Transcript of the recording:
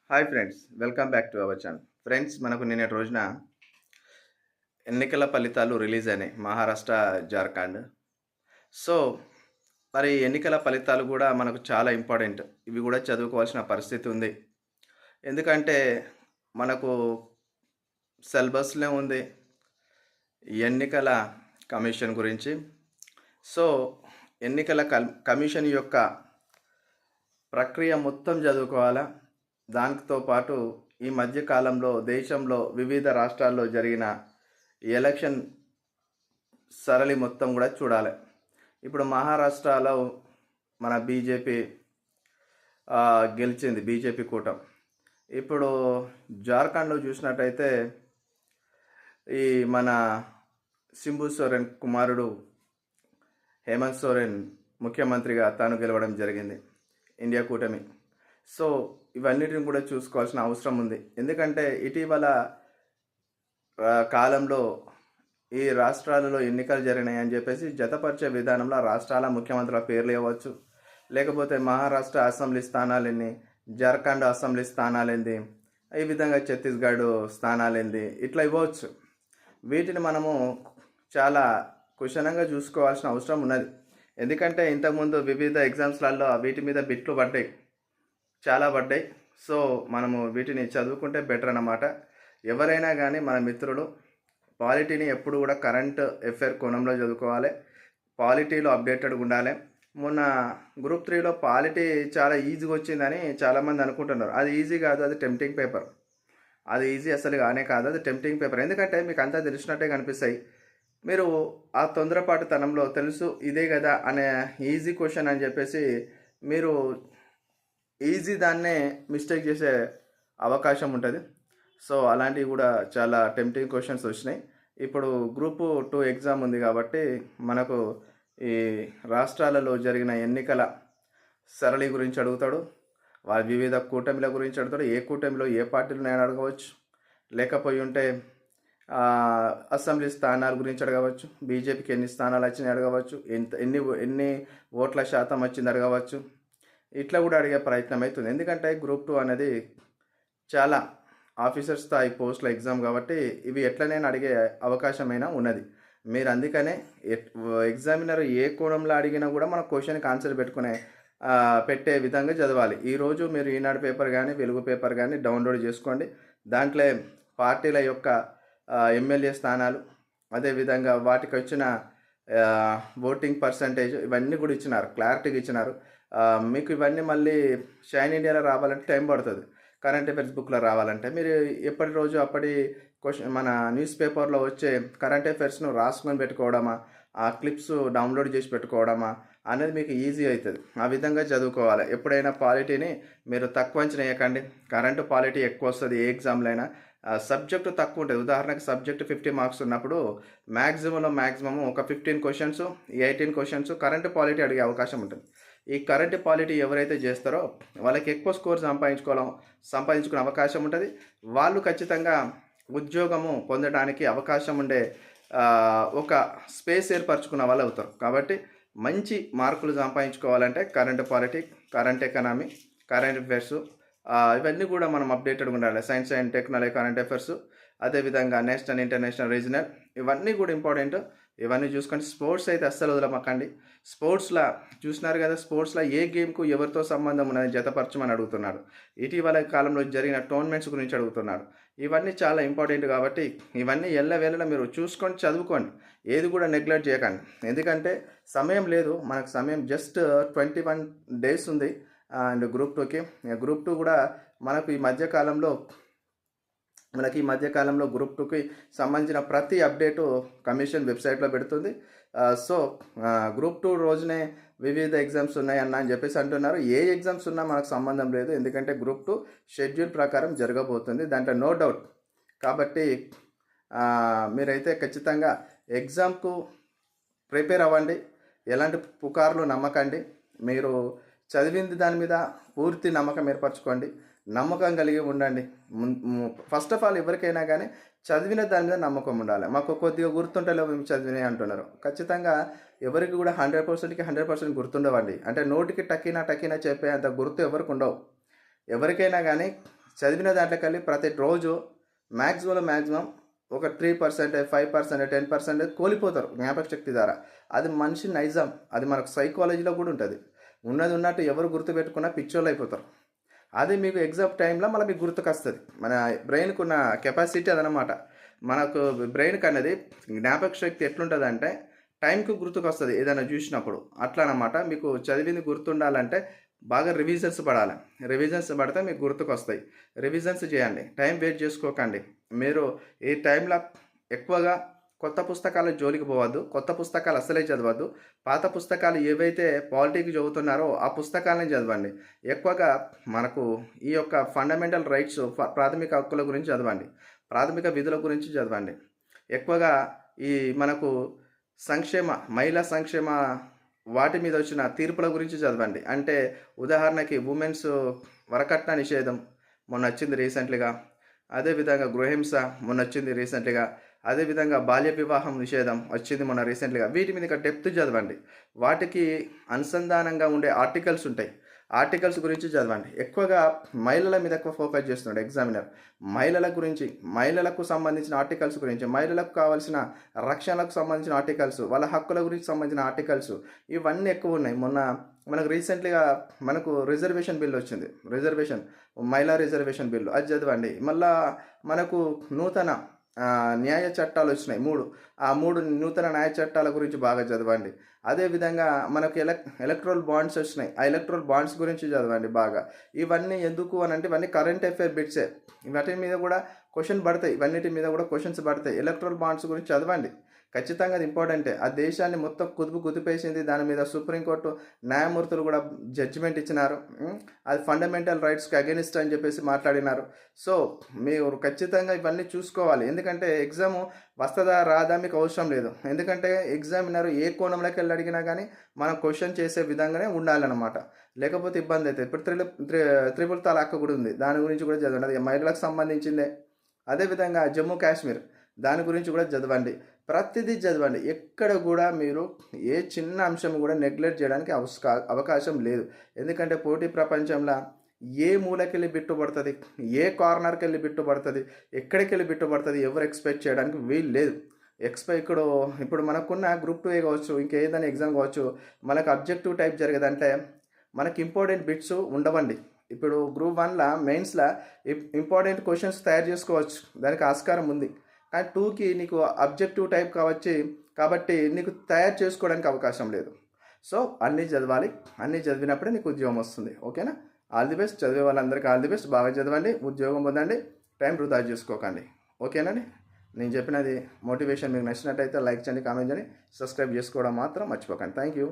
Hi friends, welcome back to our channel. Friends, మనకు నిన్నటి రోజున ఎన్నికల ఫలితాలు రిలీజ్ అయినాయి మహారాష్ట్ర, జార్ఖండ్. సో, మరి ఎన్నికల ఫలితాలు కూడా మనకు చాలా ఇంపార్టెంట్. ఇవి కూడా చదువుకోవాల్సిన పరిస్థితి ఉంది. ఎందుకంటే మనకు సిలబస్‌లో ఉంది ఎన్నికల కమిషన్ గురించి. సో, ఎన్నికల కమిషన్ యొక్క ప్రక్రియ మొత్తం చదువుకోవాలా. దానితో పాటు ఈ మధ్య కాలంలో దేశంలో వివిధ రాష్ట్రాల్లో జరిగిన ఎలక్షన్ సరళి మొత్తం కూడా చూడాలి. ఇప్పుడు మహారాష్ట్రలో మన బీజేపీ గెలిచింది, బీజేపీ కూటమి. ఇప్పుడు జార్ఖండ్లో చూసినట్టయితే ఈ మన సింబు సోరెన్ కుమారుడు హేమంత్ సోరెన్ ముఖ్యమంత్రిగా తాను గెలవడం జరిగింది, ఇండియా కూటమి. సో ఇవన్నిటిని కూడా చూసుకోవాల్సిన అవసరం ఉంది. ఎందుకంటే ఇటీవల కాలంలో ఈ రాష్ట్రాలలో ఎన్నికలు జరిగినాయి అని చెప్పేసి జతపరిచే విధానంలో రాష్ట్రాల ముఖ్యమంత్రుల పేర్లు ఇవ్వచ్చు, లేకపోతే మహారాష్ట్ర అసెంబ్లీ స్థానాలేంది, జార్ఖండ్ అసెంబ్లీ స్థానాలేంది, ఈ విధంగా ఛత్తీస్గఢ్ స్థానాలేంది, ఇట్లా ఇవ్వచ్చు. వీటిని మనము చాలా కుశలంగా చూసుకోవాల్సిన అవసరం ఉన్నది. ఎందుకంటే ఇంతకుముందు వివిధ ఎగ్జామ్స్లలో వీటి మీద బిట్లు పడ్డాయి, చాలా పడ్డాయి. సో మనము వీటిని చదువుకుంటే బెటర్ అన్నమాట. ఎవరైనా కానీ మన మిత్రులు పాలిటీని ఎప్పుడు కూడా కరెంట్ అఫైర్ కోణంలో చదువుకోవాలి, పాలిటీలో అప్డేటెడ్గా ఉండాలి. మొన్న గ్రూప్ 3లో పాలిటీ చాలా ఈజీగా వచ్చిందని చాలామంది అనుకుంటున్నారు. అది ఈజీ కాదు, అది టెంప్టింగ్ పేపర్. అది ఈజీ అసలు కానే కాదు, అది టెంప్టింగ్ పేపర్. ఎందుకంటే మీకు అంతా తెలిసినట్టే కనిపిస్తాయి. మీరు ఆ తొందరపాటు తనంలో తెలుసు ఇదే కదా అనే ఈజీ క్వశ్చన్ అని చెప్పేసి మీరు ఈజీ దాన్నే మిస్టేక్ చేసే అవకాశం ఉంటుంది. సో అలాంటివి కూడా చాలా టెంప్టింగ్ క్వశ్చన్స్ వచ్చినాయి. ఇప్పుడు గ్రూప్ 2 ఎగ్జామ్ ఉంది కాబట్టి మనకు ఈ రాష్ట్రాలలో జరిగిన ఎన్నికల సరళి గురించి అడుగుతాడు, వారి వివిధ కూటమిల గురించి అడుగుతాడు. ఏ కూటమిలో ఏ పార్టీలు నేను అడగవచ్చు, లేకపోయి ఉంటే అసెంబ్లీ స్థానాల గురించి అడగవచ్చు, బీజేపీకి ఎన్ని స్థానాలు వచ్చినాయి అడగవచ్చు, ఎన్ని ఓట్ల శాతం వచ్చింది అడగవచ్చు. ఇట్లా కూడా అడిగే ప్రయత్నం అవుతుంది. ఎందుకంటే గ్రూప్ 2 అనేది చాలా ఆఫీసర్ స్థాయి పోస్టుల ఎగ్జామ్ కాబట్టి ఇవి ఎట్లనైనా అడిగే అవకాశమైనా ఉన్నది. మీరు అందుకనే ఎగ్జామినర్ ఏ కోణంలో అడిగినా కూడా మన క్వశ్చన్కి ఆన్సర్ పెట్టే విధంగా చదవాలి. ఈరోజు మీరు ఈనాడు పేపర్ కానీ వెలుగు పేపర్ కానీ డౌన్లోడ్ చేసుకోండి. దాంట్లో పార్టీల యొక్క ఎమ్మెల్యే స్థానాలు, అదేవిధంగా వాటికి వచ్చిన ఓటింగ్ పర్సంటేజ్ ఇవన్నీ కూడా ఇచ్చినారు, క్లారిటీగా ఇచ్చినారు. మీకు ఇవన్నీ మళ్ళీ షైన్ ఇండియాలో రావాలంటే టైం పడుతుంది. కరెంట్ అఫైర్స్ బుక్లో రావాలంటే మీరు ఎప్పటి రోజు అప్పటి మన న్యూస్ పేపర్లో వచ్చే కరెంట్ అఫైర్స్ను రాసుకొని పెట్టుకోవడమా, ఆ క్లిప్స్ డౌన్లోడ్ చేసి పెట్టుకోవడమా అనేది మీకు ఈజీ అవుతుంది. ఆ విధంగా చదువుకోవాలి. ఎప్పుడైనా పాలిటీని మీరు తక్కువ అంచనా వేయకండి. కరెంటు పాలిటీ ఎక్కువ వస్తుంది ఏ ఎగ్జామ్లో అయినా. సబ్జెక్టు తక్కువ ఉంటుంది. ఉదాహరణకు సబ్జెక్టు 50 మార్క్స్ ఉన్నప్పుడు మ్యాక్సిమం ఒక 15 క్వశ్చన్స్, 18 క్వశ్చన్స్ కరెంటు పాలిటీ అడిగే అవకాశం ఉంటుంది. ఈ కరెంట్ పాలిటీ ఎవరైతే చేస్తారో వాళ్ళకి ఎక్కువ స్కోర్ సంపాదించుకునే అవకాశం ఉంటుంది. వాళ్ళు ఖచ్చితంగా ఉద్యోగము పొందడానికి అవకాశం ఉండే ఒక స్పేస్ ఏర్పరచుకున్న వాళ్ళు అవుతారు. కాబట్టి మంచి మార్కులు సంపాదించుకోవాలంటే current polity, current economy, current affairs ఇవన్నీ కూడా మనం అప్డేటెడ్గా ఉండాలి. Science and technology current affairs, అదేవిధంగా నేషనల్, ఇంటర్నేషనల్, రీజనల్ ఇవన్నీ కూడా ఇంపార్టెంట్. ఇవన్నీ చూసుకొని స్పోర్ట్స్ అయితే అస్సలు వదలమాకండి. స్పోర్ట్స్లో చూసినారు కదా, స్పోర్ట్స్లో ఏ గేమ్కు ఎవరితో సంబంధం ఉన్నది జతపరచమని అడుగుతున్నాడు. ఇటీవల కాలంలో జరిగిన టోర్నమెంట్స్ గురించి అడుగుతున్నాడు. ఇవన్నీ చాలా ఇంపార్టెంట్ కాబట్టి ఇవన్నీ ఎల్లవేళలా మీరు చూసుకొని చదువుకోండి. ఏది కూడా నెగ్లెక్ట్ చేయకండి. ఎందుకంటే సమయం లేదు, మనకు సమయం జస్ట్ 21 days ఉంది. అండ్ గ్రూప్ 2కి గ్రూప్ 2 కూడా మనకు ఈ మధ్యకాలంలో గ్రూప్ 2కి సంబంధించిన ప్రతి అప్డేటు కమిషన్ వెబ్సైట్లో పెడుతుంది. సో గ్రూప్ 2 రోజునే వివిధ ఎగ్జామ్స్ ఉన్నాయన్న అని చెప్పేసి అంటున్నారు. ఏ ఎగ్జామ్స్ ఉన్నా మనకు సంబంధం లేదు. ఎందుకంటే గ్రూప్ 2 షెడ్యూల్ ప్రకారం జరగబోతుంది, దాంట్లో నో డౌట్. కాబట్టి మీరైతే ఖచ్చితంగా ఎగ్జామ్కు ప్రిపేర్ అవ్వండి. ఎలాంటి పుకార్లు నమ్మకండి. మీరు చదివింది దాని మీద పూర్తి నమ్మకం ఏర్పరచుకోండి. నమ్మకం కలిగి ఉండండి. ఫస్ట్ ఆఫ్ ఆల్ ఎవరికైనా కానీ చదివిన దాని మీద నమ్మకం ఉండాలి. మాకు కొద్దిగా గుర్తుంటలేవు మేము చదివినాయి అంటున్నారు. ఖచ్చితంగా ఎవరికి కూడా 100%కి 100% గుర్తుండవండి. అంటే నోటికి టకినా చెప్పే అంత గుర్తు ఎవరికి ఉండవు. ఎవరికైనా కానీ చదివిన దాంట్లోకెళ్ళి ప్రతి రోజు మ్యాక్సిమం ఒక 3%, 5%, 10% కోల్పోతారు జ్ఞాపక శక్తి ద్వారా. అది మనిషి నైజం, అది మనకు సైకాలజీలో కూడా ఉంటుంది. ఉన్నది ఉన్నట్టు ఎవరు గుర్తుపెట్టుకున్నా పిచ్చోళ్ళు అయిపోతారు. అది మీకు ఎగ్జామ్ టైంలో మళ్ళీ మీకు గుర్తుకొస్తుంది. మన బ్రెయిన్కి ఉన్న కెపాసిటీ అదనమాట. మనకు బ్రెయిన్కి అనేది జ్ఞాపక శక్తి ఎట్లుంటుందంటే టైంకి గుర్తుకొస్తుంది ఏదైనా చూసినప్పుడు. అట్లా అనమాట. మీకు చదివింది గుర్తుండాలంటే బాగా రివిజన్స్ పడాలి. రివిజన్స్ పడితే మీకు గుర్తుకొస్తాయి. రివిజన్స్ చేయండి, టైం వేస్ట్ చేసుకోకండి. మీరు ఈ టైంలో ఎక్కువగా కొత్త పుస్తకాల జోలికి పోవద్దు. కొత్త పుస్తకాలు అస్సలే చదవద్దు. పాత పుస్తకాలు ఏవైతే పాలిటీకి చదువుతున్నారో ఆ పుస్తకాలని చదవండి. ఎక్కువగా మనకు ఈ యొక్క ఫండమెంటల్ రైట్స్, ప్రాథమిక హక్కుల గురించి చదవండి. ప్రాథమిక విధుల గురించి చదవండి. ఎక్కువగా ఈ మనకు మహిళా సంక్షేమ వాటి మీద వచ్చిన తీర్పుల గురించి చదవండి. అంటే ఉదాహరణకి ఉమెన్స్ వరకట్న నిషేధం మొన్న వచ్చింది రీసెంట్లీగా. అదేవిధంగా గృహహింస మొన్న వచ్చింది రీసెంట్లీగా. అదేవిధంగా బాల్య వివాహం నిషేధం వచ్చింది మొన్న రీసెంట్లీగా. వీటి మీద డెప్త్ చదవండి. వాటికి అనుసంధానంగా ఉండే ఆర్టికల్స్ ఉంటాయి. ఆర్టికల్స్ గురించి చదవండి. ఎక్కువగా మహిళల మీద ఎక్కువ ఫోకస్ చేస్తున్నాడు ఎగ్జామినర్. మహిళల గురించి, మహిళలకు సంబంధించిన ఆర్టికల్స్ గురించి, మహిళలకు కావాల్సిన రక్షణలకు సంబంధించిన ఆర్టికల్స్, వాళ్ళ హక్కుల గురించి సంబంధించిన ఆర్టికల్స్, ఇవన్నీ ఎక్కువ ఉన్నాయి. మొన్న మనకు రీసెంట్లీగా మనకు రిజర్వేషన్ బిల్ వచ్చింది. మహిళా రిజర్వేషన్ బిల్లు, అది చదవండి. మళ్ళా మనకు నూతన న్యాయ చట్టాలు వచ్చినాయి 3. ఆ 3 నూతన న్యాయ చట్టాల గురించి బాగా చదవండి. అదేవిధంగా మనకు ఎలక్ట్రల్ బాండ్స్ వచ్చినాయి. ఆ ఎలక్ట్రల్ బాండ్స్ గురించి చదవండి బాగా. ఇవన్నీ ఎందుకు అని అంటే ఇవన్నీ కరెంట్ అఫైర్ బిట్సే. వాటి మీద కూడా క్వశ్చన్ పడతాయి. ఇవన్నిటి మీద కూడా క్వశ్చన్స్ పడతాయి. ఎలక్ట్రల్ బాండ్స్ గురించి చదవండి. ఖచ్చితంగా అది ఇంపార్టెంటే. ఆ దేశాన్ని మొత్తం కుదిపేసింది. దాని మీద సుప్రీంకోర్టు న్యాయమూర్తులు కూడా జడ్జిమెంట్ ఇచ్చినారు. అది ఫండమెంటల్ రైట్స్కి అగెనిస్ట్ అని చెప్పేసి మాట్లాడినారు. సో మీరు ఖచ్చితంగా ఇవన్నీ చూసుకోవాలి. ఎందుకంటే ఎగ్జామ్ వస్తుందా రాదా మీకు అవసరం లేదు. ఎందుకంటే ఎగ్జామినర్ ఏ కోణంలోకి వెళ్ళి అడిగినా కానీ మనం క్వశ్చన్ చేసే విధంగానే ఉండాలన్నమాట. లేకపోతే ఇబ్బంది అవుతుంది. ఇప్పుడు త్రిపుల్ తలాక్ కూడా ఉంది. దాని గురించి కూడా చదవండి. అది మహిళలకు సంబంధించిందే. అదేవిధంగా జమ్మూ కాశ్మీర్, దాని గురించి కూడా చదవండి. ప్రతిదీ చదవండి. ఎక్కడ కూడా మీరు ఏ చిన్న అంశం కూడా నెగ్లెక్ట్ చేయడానికి అవకాశం లేదు. ఎందుకంటే పోటీ ప్రపంచంలో ఏ మూలకెళ్ళి బిట్టుపడుతుంది, ఏ కార్నర్కి వెళ్ళి బిట్టుపడుతుంది, ఎక్కడికి వెళ్ళి బిట్టుపడుతుంది ఎవరు ఎక్స్పెక్ట్ చేయడానికి వీలు లేదు. ఇప్పుడు మనకున్న గ్రూప్ 2 కావచ్చు, ఇంకేదైనా ఎగ్జామ్ కావచ్చు, మనకు అబ్జెక్టివ్ టైప్ జరిగేదంటే మనకి ఇంపార్టెంట్ బిట్స్ ఉండవండి. ఇప్పుడు గ్రూప్ 1లా మెయిన్స్లో ఇంపార్టెంట్ క్వశ్చన్స్ తయారు చేసుకోవచ్చు, దానికి ఆస్కారం ఉంది. కానీ 2కి నీకు అబ్జెక్టివ్ టైప్ కాబట్టి నీకు తయారు చేసుకోవడానికి అవకాశం లేదు. సో అన్నీ చదవాలి. అన్నీ చదివినప్పుడే నీకు ఉద్యోగం వస్తుంది. ఓకేనా? All the best. చదివే వాళ్ళందరికీ ఆల్ ది బెస్ట్. బాగా చదవండి, ఉద్యోగం పొందండి, టైం వృధా చేసుకోకండి. ఓకేనండి? నేను చెప్పినది మోటివేషన్ మీకు నచ్చినట్టయితే లైక్ చేయండి, కామెంట్ చేయండి, సబ్స్క్రైబ్ చేసుకోవడం మాత్రం మర్చిపోకండి. Thank you.